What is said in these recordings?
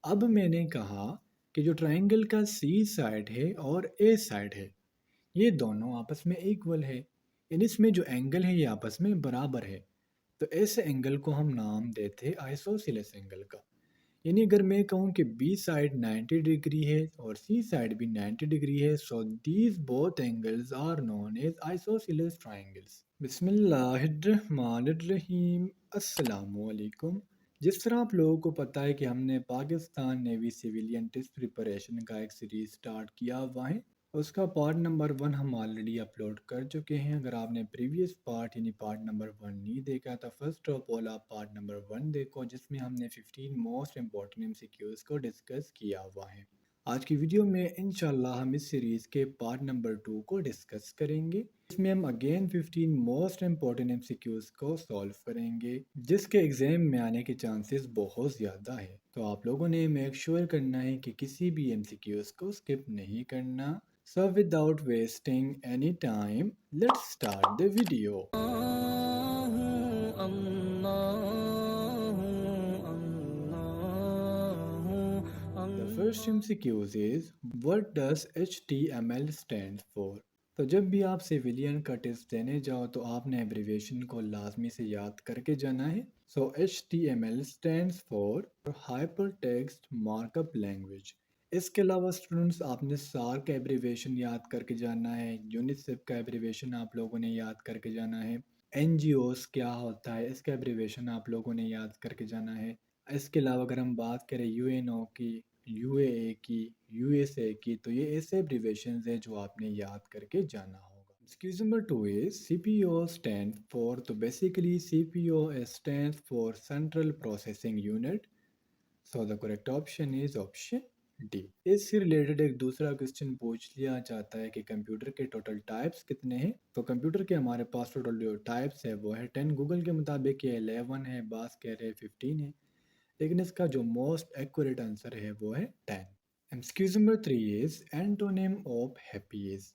अब मैंने कहा कि जो ट्रायंगल का सी साइड है और ए साइड है, ये दोनों आपस में इक्वल है। यानी इसमें जो एंगल है ये आपस में बराबर है। तो ऐसे एंगल को हम नाम देते हैं आइसोसेलेस एंगल का। यानी अगर मैं कहूँ कि बी साइड 90 डिग्री है और सी साइड भी 90 डिग्री है, so these both angles are known as isosceles triangles. बिस्मिल्लाहिर्रहमानिर्रहीम। अस्सलामुअलैकुम। जिस तरह आप लोगों को पता है कि हमने Pakistan navy civilian test preparation का एक सीरीज स्टार्ट किया हुआ है। उसका पार्ट नंबर 1 हम ऑलरेडी अपलोड कर चुके हैं। अगर आपने प्रीवियस पार्ट यानी पार्ट नंबर 1 नहीं देखा तो फर्स्ट ऑफ ऑल आप पार्ट नंबर 1 देखो, जिसमें हमने 15 मोस्ट इंपॉर्टेंट एमसीक्यूज को डिस्कस किया हुआ है। आज की वीडियो में इंशाल्लाह हम इस सीरीज़ के पार्ट नंबर 2 को डिस्कस करेंगे। इसमें हम अगेन 15 मोस्ट इंपॉर्टेंट एमसीक्यूज को सॉल्व करेंगे, जिसके एग्जाम में आने के चांसेस बहुत ज़्यादा है। तो आप लोगों ने मेक श्योर करना है कि किसी भी एमसीक्यूज को स्किप नहीं करना। So without wasting any time, let's start the video. The first MCQ is, what does HTML stand for? तो जब भी आप सिविलियन का टेस्ट देने जाओ तो आपने एब्रीविएशन को लाजमी से याद करके जाना है। सो HTML stands for Hypertext Markup Language। इसके अलावा स्टूडेंट्स आपने सार का एब्रीविएशन याद करके जाना है। यूनिसेफ का एब्रीविएशन आप लोगों ने याद करके जाना है। NGOs क्या होता है इसका एब्रीविएशन आप लोगों ने याद करके जाना है। इसके अलावा अगर हम बात करें यूएनओ की, यूएए की, यूएसए की, तो ये ऐसे एब्रीविएशंस हैं जो आपने याद करके जाना होगा। Excuse number 2 is CPU stand for. तो basically CPU stand for central processing unit. So the correct option is option D. इससे रिलेटेड एक दूसरा क्वेश्चन पूछ लिया जाता है कि कंप्यूटर के टोटल टाइप्स कितने हैं। तो कंप्यूटर के हमारे पास टोटल जो टाइप्स है वो है 10। गूगल के मुताबिक ये 11 है, बास कह रहे हैं 15 है, लेकिन इसका जो मोस्ट एक्यूरेट आंसर है वो है 10। Excuse number 3 is antonym of happy is.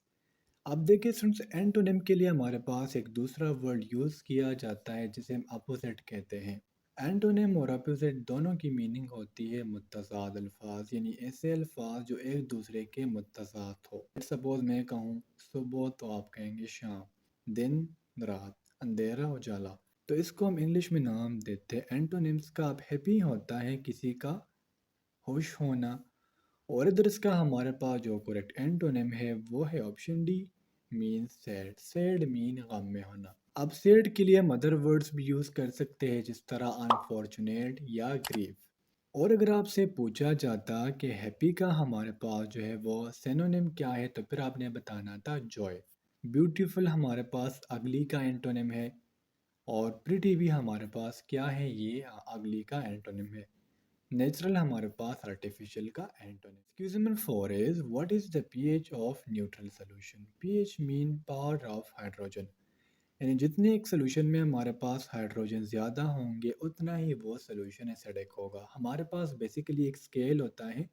अब देखिए फ्रेंड्स, एंटोनिम के लिए हमारे पास एक दूसरा वर्ड यूज़ किया जाता है जिसे हम अपोजिट कहते हैं। एंटोनिम और अपोजिट दोनों की मीनिंग होती है मुत्तज़ाद अल्फाज, यानी ऐसे अल्फाज जो एक दूसरे के मुत्तज़ाद हो। सपोज मैं कहूँ सुबह तो आप कहेंगे शाम, दिन रात, अंधेरा उजाला। तो इसको हम इंग्लिश में नाम देते हैं एंटोनिम्स का। अब हैप्पी होता है किसी का खुश होना, और इधर इसका हमारे पास जो करेक्ट एंटोनिम है वो है option D, mean sad. Sad mean गम में होना। अब सैड के लिए हम अदर वर्ड्स भी यूज़ कर सकते हैं, जिस तरह अनफॉर्चुनेट या ग्रीफ। और अगर आपसे पूछा जाता कि हैप्पी का हमारे पास जो है वो सिनोनिम क्या है, तो फिर आपने बताना था जॉय। ब्यूटीफुल हमारे पास अगली का एंटोनिम है, और प्रिटी भी हमारे पास क्या है, ये अगली का एंटोनिम है। नेचुरल हमारे पास आर्टिफिशियल का antonym. Excuse number 4 is what is the pH of neutral solution. PH mean power of hydrogen. यानी जितने एक सोल्यूशन में हमारे पास हाइड्रोजन ज़्यादा होंगे उतना ही वो सोल्यूशन एसिडिक होगा। हमारे पास बेसिकली एक स्केल होता है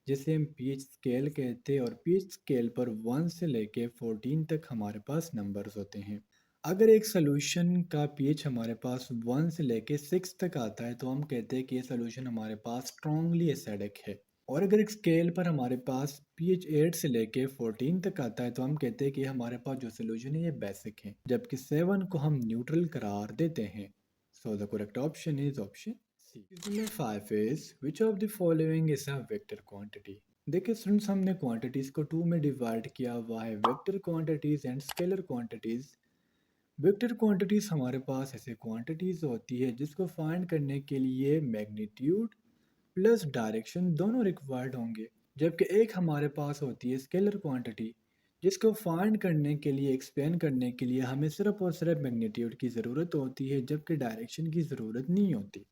जिसे हम पीएच स्केल कहते हैं, और पीएच स्केल पर 1 से लेके 14 तक हमारे पास नंबर्स होते हैं। अगर एक सोल्यूशन का पीएच हमारे पास 1 से लेके 6 तक आता है तो हम कहते हैं कि ये सोल्यूशन हमारे पास स्ट्रांगली एसिडिक है। और अगर एक स्केल पर हमारे पास पीएच 8 से लेके 14 तक आता है तो हम कहते हैं कि हमारे पास जो सोल्यूशन है ये बेसिक है, जबकि 7 को हम न्यूट्रल करार देते हैं। So the correct option is option C. Number 5 is which of the following is a vector quantity। देखिए स्टूडेंट्स, हमने क्वांटिटीज को 2 में डिवाइड किया हुआ है, vector quantities and scalar quantities. Vector quantities हमारे पास ऐसे क्वांटिटीज होती है जिसको फाइंड करने के लिए मैग्नीट्यूड प्लस डायरेक्शन दोनों रिक्वायर्ड होंगे, जबकि एक हमारे पास होती है स्केलर क्वांटिटी जिसको फाइंड करने के लिए, एक्सप्लेन करने के लिए हमें सिर्फ और सिर्फ मैग्नीट्यूड की ज़रूरत होती है, जबकि डायरेक्शन की ज़रूरत नहीं होती।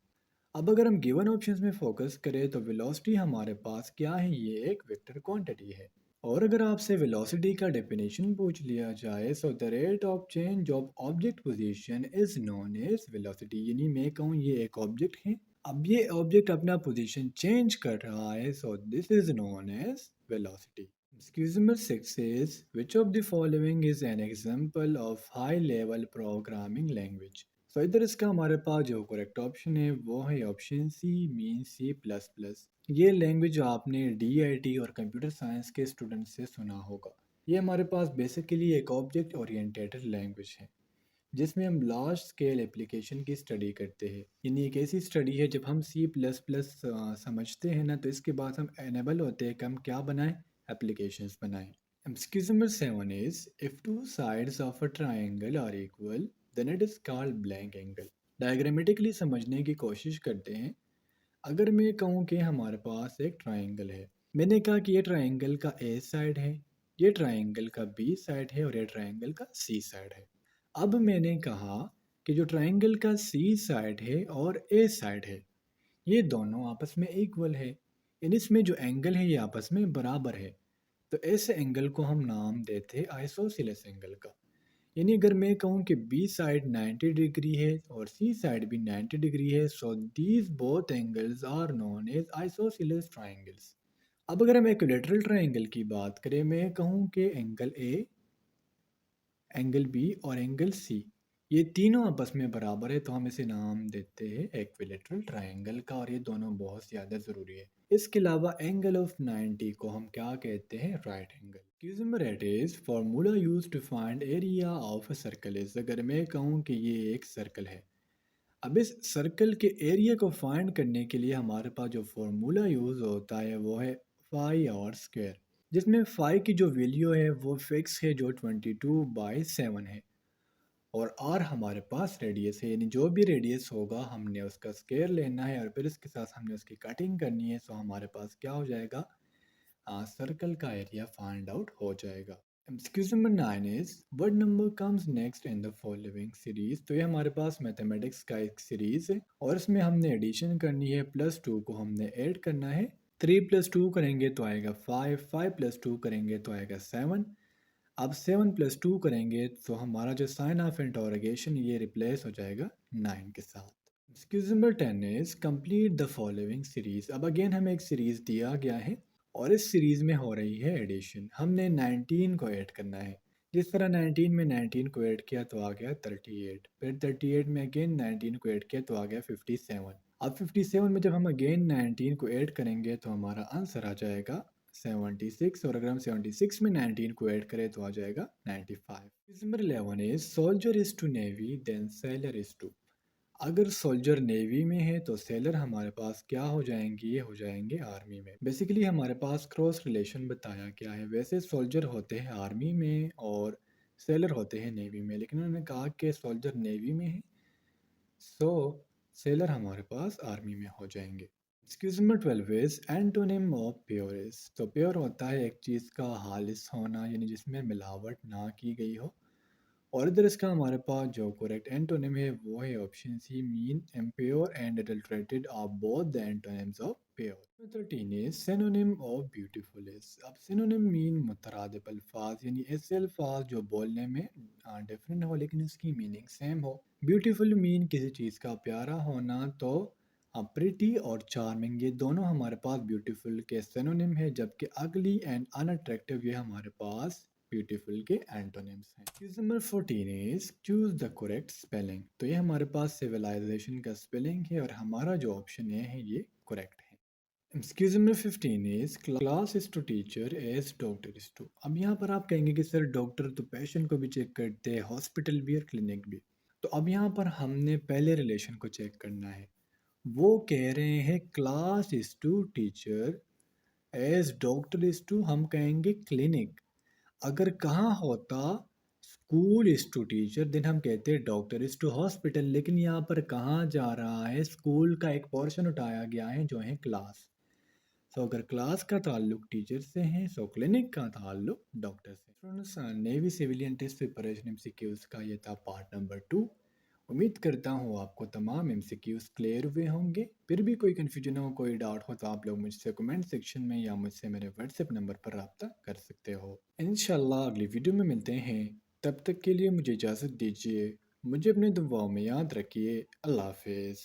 अब अगर हम गिवन ऑप्शंस में फोकस करें तो वेलोसिटी हमारे पास क्या है, ये एक वेक्टर क्वांटिटी है। और अगर आपसे वेलोसिटी का डेफिनेशन पूछ लिया जाए, so the rate of change of object position is known as velocity. यानी मैं कहूँ ये एक ऑब्जेक्ट है, अब ये ऑब्जेक्ट अपना पोजीशन चेंज कर रहा है, so this is known as velocity. Excuse number 6 is which of the following is an example of high level programming language। तो इधर इसका हमारे पास जो करेक्ट ऑप्शन है वो है option C, mean C plus plus. ये लैंग्वेज आपने डीआईटी और कंप्यूटर साइंस के स्टूडेंट से सुना होगा। ये हमारे पास बेसिकली एक ऑब्जेक्ट ओरिएंटेड लैंग्वेज है जिसमें हम लार्ज स्केल एप्लीकेशन की स्टडी करते हैं। यानी एक ऐसी स्टडी है जब हम सी प्लस प्लस समझते हैं ना, तो इसके बाद हम एनेबल होते हैं कि हम क्या बनाएं, एप्लीकेशंस बनाएं। Excuse number 7 is if two sides of a triangle are equal, then it is called blank angle. Diagrammatically समझने की कोशिश करते हैं। अगर मैं कहूँ कि हमारे पास एक ट्राइंगल है, मैंने कहा कि ये ट्राइंगल का ए साइड है, ये ट्राइंगल का बी साइड है और ये ट्राइंगल का सी साइड है। अब मैंने कहा कि जो ट्राइंगल का सी साइड है और ए साइड है, ये दोनों आपस में इक्वल है, यानी इसमें जो एंगल है ये आपस में बराबर है। तो ऐसे एंगल को हम नाम देते हैं आइसोसेलेस एंगल का। यानी अगर मैं कहूँ कि बी साइड 90 डिग्री है और सी साइड भी 90 डिग्री है, so these both angles are known as isosceles triangles. अब अगर हम इक्विलेटरल ट्राइंगल की बात करें, मैं कहूँ कि एंगल ए, एंगल बी और एंगल सी, ये तीनों आपस में बराबर है, तो हम इसे नाम देते हैं इक्विलेटरल ट्राइंगल का, और ये दोनों बहुत ज़्यादा ज़रूरी है। इसके अलावा एंगल ऑफ 90 को हम क्या कहते हैं, right angle. Qs number 8 is formula use to find area of a circle is. अगर मैं कहूँ कि ये एक सर्कल है, अब इस सर्कल के एरिया को फाइंड करने के लिए हमारे पास जो फॉर्मूला यूज़ होता है वो है फाई आर स्क्वायर, जिसमें फाई की जो वैल्यू है वो फिक्स है जो 22/7 है, और आर हमारे पास रेडियस है, यानी जो भी रेडियस होगा हमने उसका स्क्वायर लेना है और फिर इसके साथ हमने उसकी कटिंग करनी है। सो हमारे पास क्या हो जाएगा, सर्कल का एरिया फाइंड आउट हो जाएगा। Excuse number 9 is what number comes next in the following series. तो ये हमारे पास मैथमेटिक्स का एक सीरीज है और इसमें हमने एडिशन करनी है, +2 को हमने ऐड करना है। 3 + 2 करेंगे तो आएगा 5, 5 + 2 करेंगे तो आएगा 7। अब 7 + 2 करेंगे तो हमारा जो साइन ऑफ इंटरोगेशन ये रिप्लेस हो जाएगा 9 के साथ। Excuse number 10 is complete the following series. अब अगेन हमें एक सीरीज दिया गया है और इस सीरीज में हो रही है एडिशन। हमने 19 को ऐड करना है। जिस तरह 19 में 19 को ऐड किया तो आ गया 38, फिर 38 में अगेन 19 को ऐड किया तो आ गया 57। अब 57 में जब हम अगेन 19 को ऐड करेंगे तो हमारा आंसर आ जाएगा 76, और अगर हम 76 में 19 को ऐड करें तो आ जाएगा 95। Number 11 is soldier is to navy then sailor is to. अगर सोल्जर नेवी में है तो सेलर हमारे पास क्या हो जाएंगे, ये हो जाएंगे आर्मी में। बेसिकली हमारे पास क्रॉस रिलेशन बताया गया है। वैसे सोल्जर होते हैं आर्मी में और सेलर होते हैं नेवी में, लेकिन उन्होंने कहा कि सोल्जर नेवी में है, सो सेलर हमारे पास आर्मी में हो जाएंगे। Excuse number 12 is antonym of pure is. तो प्योर होता है एक चीज़ का हालिस होना, यानी जिसमें मिलावट ना की गई हो, और इधर इसका हमारे पास जो करेक्ट एंटोनिम है वो है option C, mean impure and adulterated are both the antonyms of pure. 13 is synonym of beautiful is. अब सिनोनिम मीन मुतरादिफ अल्फाज, यानी ऐसे अल्फाज जो बोलने में डिफरेंट हो लेकिन इसकी मीनिंग सेम हो। ब्यूटीफुल मीन किसी चीज़ का प्यारा होना, तो प्रिटी और चार्मिंग ये दोनों हमारे पास ब्यूटीफुल के सिनोनिम है, जबकि अगली एंड अनअट्रैक्टिव ये हमारे पास ब्यूटीफुल के एंटोनिम्स हैं। Question number 14 is choose the correct spelling. तो ये हमारे पास सिविलाइजेशन का स्पेलिंग है और हमारा जो ऑप्शन है ये करेक्ट है। Excuse number 15 is class is to teacher as doctor is to. अब यहाँ पर आप कहेंगे कि सर डॉक्टर तो पेशेंट को भी चेक करते हैं, हॉस्पिटल भी और क्लिनिक भी। तो अब यहाँ पर हमने पहले रिलेशन को चेक करना है। वो कह रहे हैं class is to teacher as doctor is to, हम कहेंगे क्लिनिक। अगर कहाँ होता school is to teacher, then हम कहते हैं डॉक्टर इज टू हॉस्पिटल। लेकिन यहाँ पर कहाँ जा रहा है, स्कूल का एक पोर्शन उठाया गया है जो है क्लास। सो अगर क्लास का ताल्लुक टीचर से है, सो क्लिनिक का ताल्लुक डॉक्टर से। Students, navy civilian test preparation MCQs का ये था पार्ट नंबर 2। उम्मीद करता हूँ आपको तमाम एमसीक्यूज क्लियर हुए होंगे। फिर भी कोई कन्फ्यूजन हो, कोई डाउट हो तो आप लोग मुझसे कमेंट सेक्शन में या मुझसे मेरे व्हाट्सएप नंबर पर रब्ता कर सकते हो। इंशाल्लाह अगली वीडियो में मिलते हैं। तब तक के लिए मुझे इजाज़त दीजिए। मुझे अपने दुआओं में याद रखिए। अल्लाह हाफिज़।